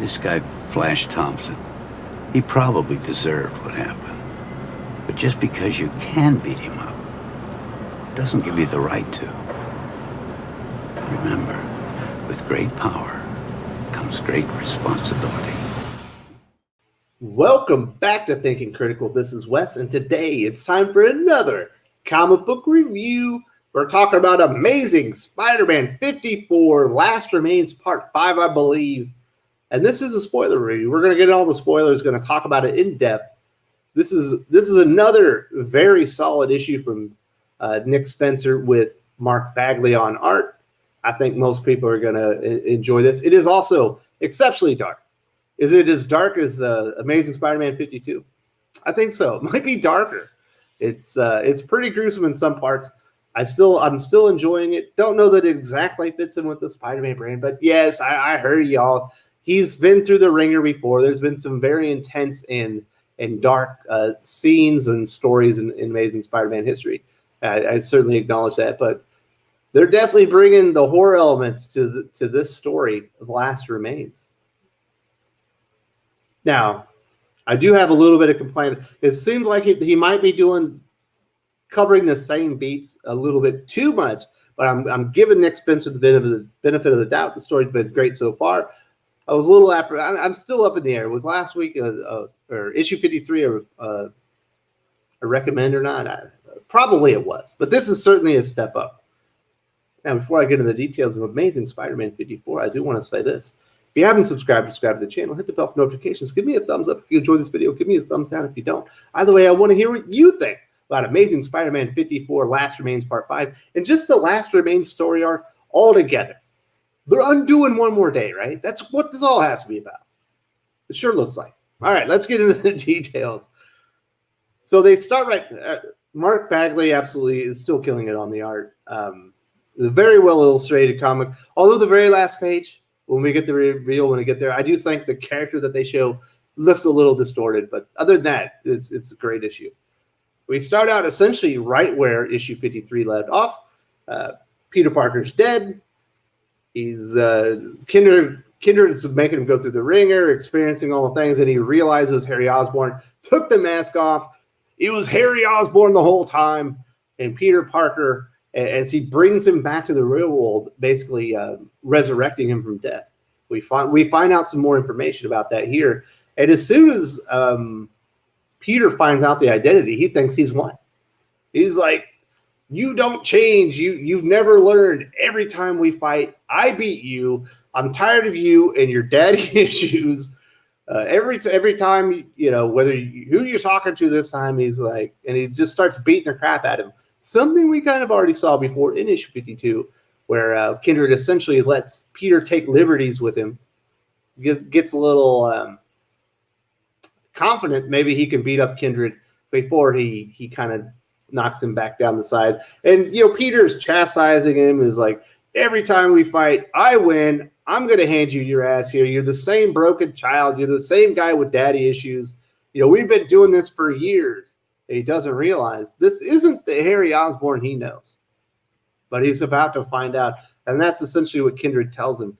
This guy, Flash Thompson, he probably deserved what happened. But just because you can beat him up doesn't give you the right to. Remember, with great power comes great responsibility. Welcome back to Thinking Critical. This is Wes, and today it's time for another comic book review. We're talking about Amazing Spider-Man 54, Last Remains Part 5, I believe. And this is a spoiler review. We're going to get all the spoilers, going to talk about it in depth. This is another very solid issue from Nick Spencer with Mark Bagley on art. I think most people are going to enjoy this. It is also exceptionally dark. Is it as dark as Amazing Spider-Man 52? I think so. It might be darker. It's pretty gruesome in some parts. I'm still enjoying it. Don't know that it exactly fits in with the Spider-Man brand, but yes, I heard y'all. He's been through the ringer before. There's been some very intense and dark scenes and stories in Amazing Spider-Man history. I certainly acknowledge that, but they're definitely bringing the horror elements to this story, The Last Remains. Now, I do have a little bit of complaint. It seems like he might be covering the same beats a little bit too much, but I'm giving Nick Spencer the benefit of the doubt. The story's been great so far. I was a little I'm still up in the air. Was last week or issue 53 a recommend or not? Probably it was, but this is certainly a step up. Now, before I get into the details of Amazing Spider-Man 54, I do want to say this. If you haven't subscribed to the channel, hit the bell for notifications. Give me a thumbs up if you enjoy this video. Give me a thumbs down if you don't. Either way, I want to hear what you think about Amazing Spider-Man 54, Last Remains Part 5, and just the Last Remains story arc all together. They're undoing one more day, right? That's what this all has to be about. It sure looks like. All right, let's get into the details. So they start right. Mark Bagley absolutely is still killing it on the art. A very well illustrated comic. Although the very last page, when we get the reveal, when we get there, I do think the character that they show looks a little distorted. But other than that, it's a great issue. We start out essentially right where issue 53 left off. Peter Parker's dead. He's Kindred is making him go through the ringer, experiencing all the things, and he realizes Harry Osborn took the mask off. It was Harry Osborn the whole time, and Peter Parker, as he brings him back to the real world, basically resurrecting him from death. We find out some more information about that here, and as soon as Peter finds out the identity, he thinks he's won. He's like, "You don't change. You've never learned. Every time we fight, I beat you. I'm tired of you and your daddy issues. Every time, whether who you're talking to this time," he's like, and he just starts beating the crap out of him. Something we kind of already saw before in issue 52, where Kindred essentially lets Peter take liberties with him. Gets a little confident maybe he can beat up Kindred before he kind of knocks him back down the sides. And, Peter's chastising him, is like, "Every time we fight, I win. I'm going to hand you your ass here. You're the same broken child. You're the same guy with daddy issues. We've been doing this for years." And he doesn't realize this isn't the Harry Osborn he knows. But he's about to find out. And that's essentially what Kindred tells him.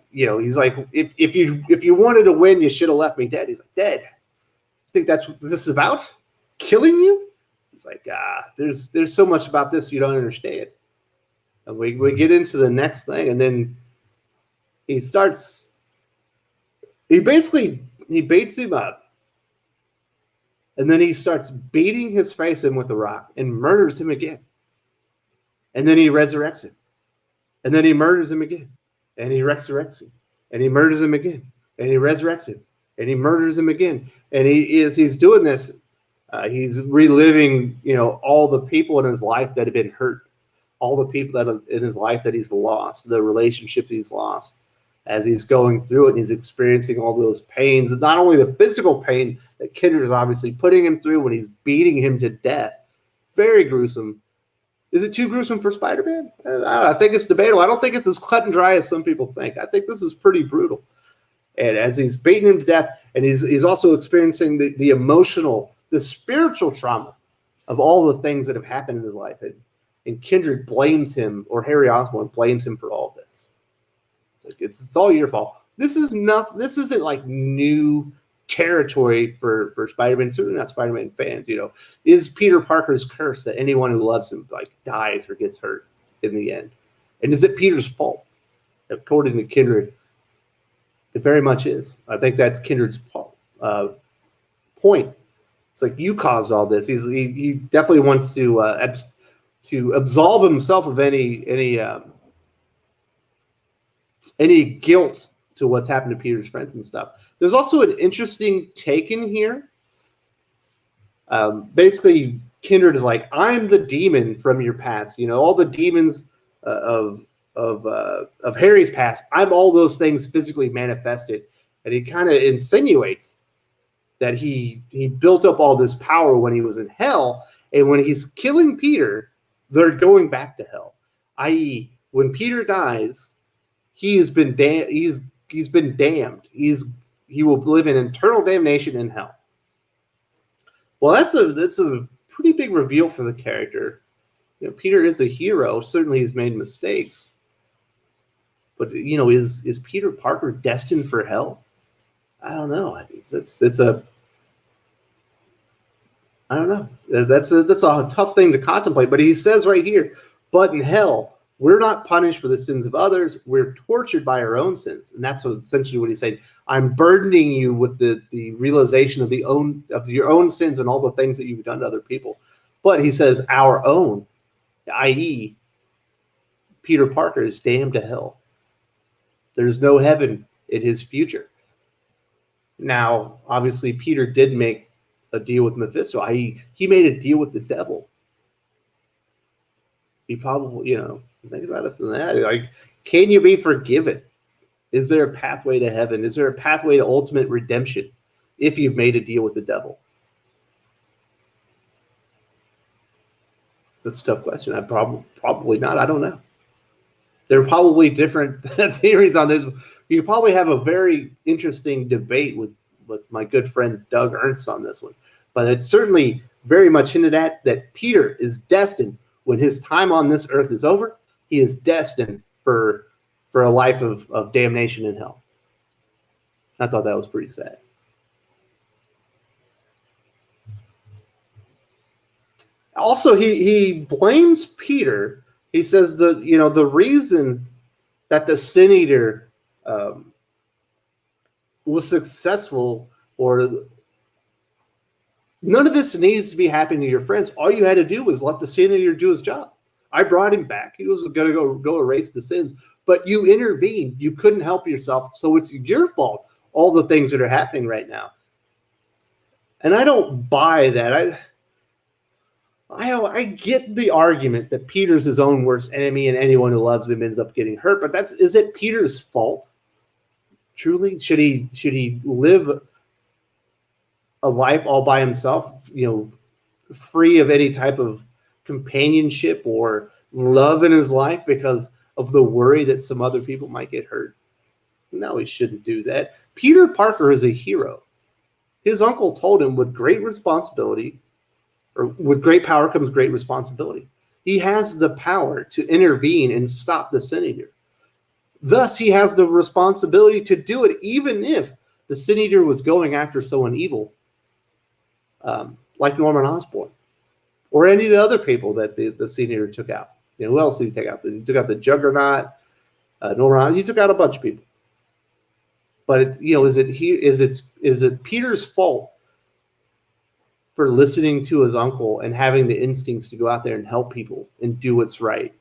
He's like, if you wanted to win, you should have left me dead. He's like, "Dead? You think that's what this is about? Killing you?" It's like, there's so much about this you don't understand. And we get into the next thing, and then he baits him up, and then he starts beating his face in with the rock and murders him again. And then he resurrects him. And then he murders him again. And he resurrects him. And he murders him again. And he resurrects him. And he murders him again. And he's doing this. He's reliving, all the people in his life that have been hurt, all the people that in his life that he's lost, the relationship he's lost, as he's going through it and he's experiencing all those pains, not only the physical pain that Kindred is obviously putting him through when he's beating him to death. Very gruesome. Is it too gruesome for Spider-Man? I think it's debatable. I don't think it's as cut and dry as some people think. I think this is pretty brutal. And as he's beating him to death, and he's also experiencing the emotional, the spiritual trauma of all the things that have happened in his life. And Kindred blames him, or Harry Osborn blames him for all of this. It's all your fault. This isn't like new territory for Spider-Man. Certainly not Spider-Man fans. Is Peter Parker's curse that anyone who loves him like dies or gets hurt in the end? And is it Peter's fault? According to Kindred, it very much is. I think that's Kindred's point. It's like, you caused all this. He definitely wants to absolve himself of any guilt to what's happened to Peter's friends and stuff. There's also an interesting take in here. Basically, Kindred is like, I'm the demon from your past. All the demons of Harry's past. I'm all those things physically manifested. And he kind of insinuates that he built up all this power when he was in hell, and when he's killing Peter, they're going back to hell. I.e., when Peter dies, he's been damned. He will live in eternal damnation in hell. Well, that's a pretty big reveal for the character. Peter is a hero. Certainly, he's made mistakes. But is Peter Parker destined for hell? I don't know. I don't know. That's a tough thing to contemplate. But he says right here, but in hell, we're not punished for the sins of others. We're tortured by our own sins. And that's essentially what he's saying. I'm burdening you with the realization of your own sins and all the things that you've done to other people. But he says our own, i.e., Peter Parker is damned to hell. There's no heaven in his future. Now, obviously, Peter did make a deal with Mephisto, i.e., he made a deal with the devil. He probably, think about it from that. Like, can you be forgiven? Is there a pathway to heaven? Is there a pathway to ultimate redemption if you've made a deal with the devil? That's a tough question. Probably not. I don't know. There are probably different theories on this. You probably have a very interesting debate with my good friend Doug Ernst on this one. But it's certainly very much hinted at that Peter is destined, when his time on this earth is over, he is destined for a life of damnation in hell. I thought that was pretty sad. Also, he blames Peter. He says the reason that the Sin Eater was successful, or none of this needs to be happening to your friends. All you had to do was let the Sin Eater do his job. I brought him back. He was going to go erase the sins, but you intervened. You couldn't help yourself, so it's your fault. All the things that are happening right now, and I don't buy that. I get the argument that Peter's his own worst enemy, and anyone who loves him ends up getting hurt. But is it Peter's fault? Truly, should he live a life all by himself, free of any type of companionship or love in his life because of the worry that some other people might get hurt? No, he shouldn't do that. Peter Parker is a hero. His uncle told him, with great responsibility, or with great power comes great responsibility. He has the power to intervene and stop the Sin Eater. Thus, he has the responsibility to do it, even if the Sin Eater was going after someone evil, like Norman Osborn, or any of the other people that the Sin Eater took out. Who else did he take out? He took out the Juggernaut, Norman Osborn. He took out a bunch of people. But is it Peter's fault for listening to his uncle and having the instincts to go out there and help people and do what's right?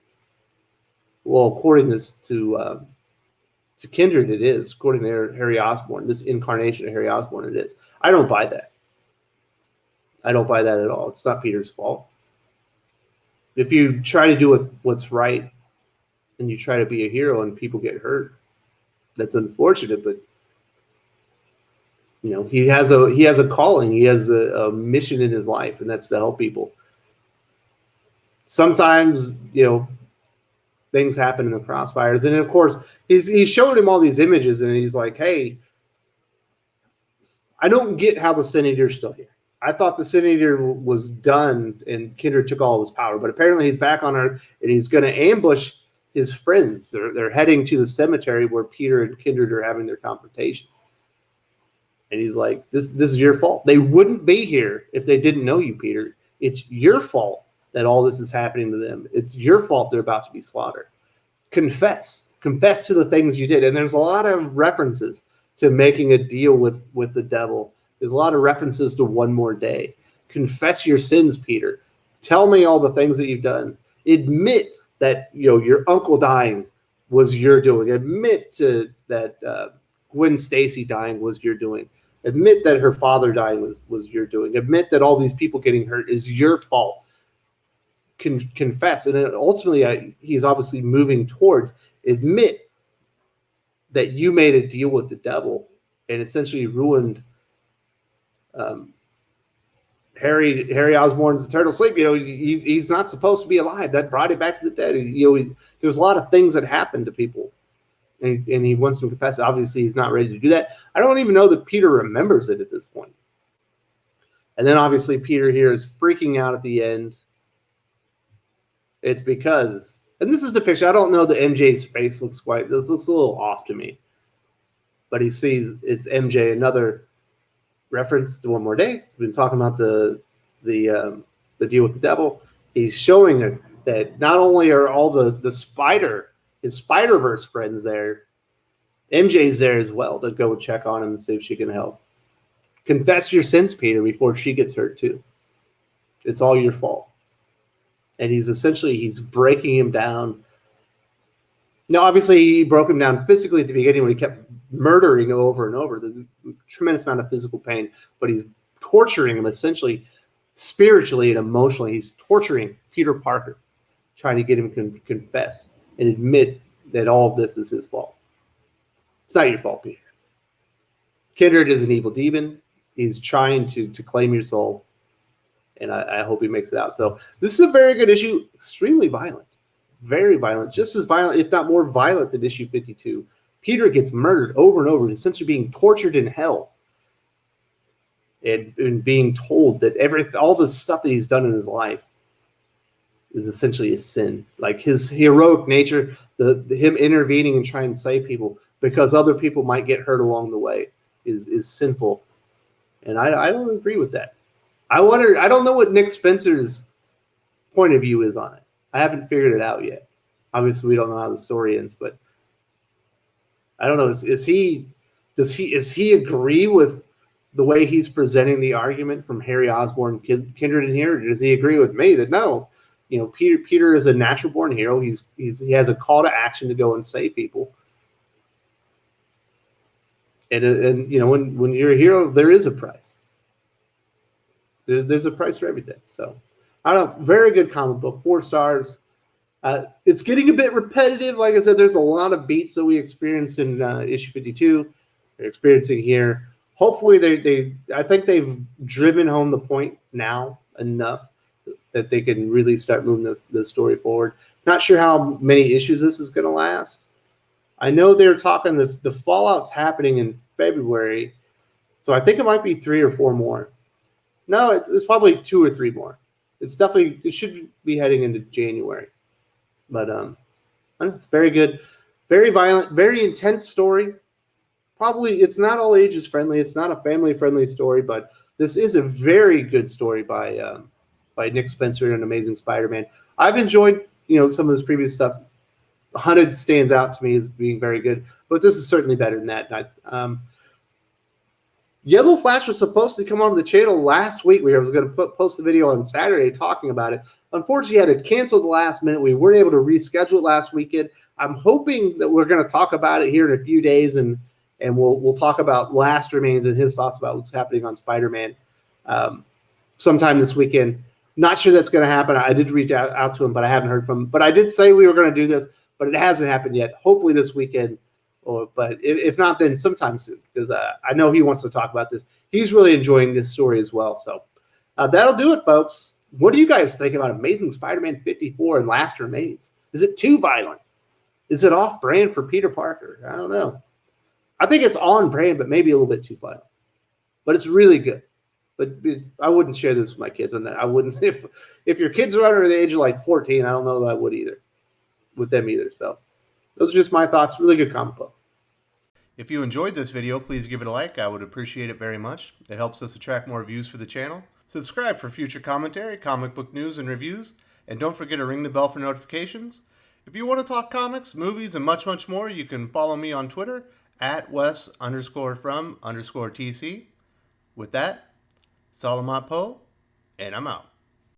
Well, according to Kindred, it is. According to Harry Osborn, this incarnation of Harry Osborn, it is. I don't buy that. I don't buy that at all. It's not Peter's fault. If you try to do what's right and you try to be a hero and people get hurt, that's unfortunate, but he has a calling. He has a mission in his life, and that's to help people. Sometimes, things happen in the crossfires. And of course, he's showing him all these images, and he's like, hey, I don't get how the Sin Eater's still here. I thought the Sin Eater was done and Kindred took all of his power, but apparently he's back on Earth, and he's going to ambush his friends. They're heading to the cemetery where Peter and Kindred are having their confrontation. And he's like, this is your fault. They wouldn't be here if they didn't know you, Peter. It's your fault that all this is happening to them. It's your fault they're about to be slaughtered. Confess to the things you did. And there's a lot of references to making a deal with the devil. There's a lot of references to one more day. Confess your sins, Peter. Tell me all the things that you've done. Admit that your uncle dying was your doing. Admit that Gwen Stacy dying was your doing. Admit that her father dying was your doing. Admit that all these people getting hurt is your fault. Confess. And then ultimately, he's obviously moving towards admit that you made a deal with the devil and essentially ruined Harry Osborn's eternal sleep. He's not supposed to be alive. That brought it back to the dead. There's a lot of things that happen to people. And he wants to confess. Obviously, he's not ready to do that. I don't even know that Peter remembers it at this point. And then, obviously, Peter here is freaking out at the end. It's because, and this is the picture. I don't know that MJ's face this looks a little off to me. But he sees it's MJ, another reference to One More Day. We've been talking about the deal with the devil. He's showing her that not only are all his Spider-Verse friends there, MJ's there as well to go check on him and see if she can help. Confess your sins, Peter, before she gets hurt too. It's all your fault. And he's breaking him down. Now, obviously, he broke him down physically at the beginning when he kept murdering over and over. There's a tremendous amount of physical pain, but he's torturing him essentially spiritually and emotionally. He's torturing Peter Parker, trying to get him to confess and admit that all of this is his fault. It's not your fault, Peter. Kindred is an evil demon. He's trying to claim your soul, and I hope he makes it out. So this is a very good issue, extremely violent, very violent, just as violent, if not more violent than issue 52. Peter gets murdered over and over, essentially being tortured in hell and being told that all the stuff that he's done in his life is essentially a sin. Like his heroic nature, him intervening and trying to save people because other people might get hurt along the way is sinful. And I don't agree with that. I don't know what Nick Spencer's point of view is on it. I haven't figured it out yet. Obviously, we don't know how the story ends, but I don't know. Does he agree with the way he's presenting the argument from Harry Osborn, Kindred in here? Or does he agree with me that no, Peter is a natural born hero. He has a call to action to go and save people. And when you're a hero, there is a price. There's a price for everything. So I don't know. Very good comic book. 4 stars. It's getting a bit repetitive. Like I said, there's a lot of beats that we experienced in issue 52. They're experiencing here. Hopefully, I think they've driven home the point now enough that they can really start moving the story forward. Not sure how many issues this is going to last. I know they're talking the fallout's happening in February, so I think it might be 3 or 4 more. No, it's probably 2 or 3 more. It should be heading into January. But it's very good, very violent, very intense story. Probably it's not all ages friendly. It's not a family friendly story, but this is a very good story by Nick Spencer and Amazing Spider-Man. I've enjoyed some of his previous stuff. Hunted stands out to me as being very good, but this is certainly better than that. Yellow Flash was supposed to come onto the channel last week. We were going to post a video on Saturday talking about it. Unfortunately, I had to cancel at the last minute. We weren't able to reschedule it last weekend. I'm hoping that we're going to talk about it here in a few days, and we'll talk about Last Remains and his thoughts about what's happening on Spider-Man sometime this weekend. Not sure that's going to happen. I did reach out to him, but I haven't heard from him. But I did say we were going to do this, but it hasn't happened yet. Hopefully this weekend. But if not, then sometime soon, because I know he wants to talk about this. He's really enjoying this story as well. So that'll do it, folks. What do you guys think about Amazing Spider-Man 54 and Last Remains? Is it too violent? Is it off-brand for Peter Parker? I don't know. I think it's on-brand, but maybe a little bit too violent. But it's really good. But I wouldn't share this with my kids on that. I wouldn't. If your kids are under the age of like 14, I don't know that I would either. with them either. So those are just my thoughts. Really good comic book. If you enjoyed this video, please give it a like. I would appreciate it very much. It helps us attract more views for the channel. Subscribe for future commentary, comic book news, and reviews. And don't forget to ring the bell for notifications. If you want to talk comics, movies, and much, much more, you can follow me on Twitter at Wes_from_TC. With that, Salamat Po, and I'm out.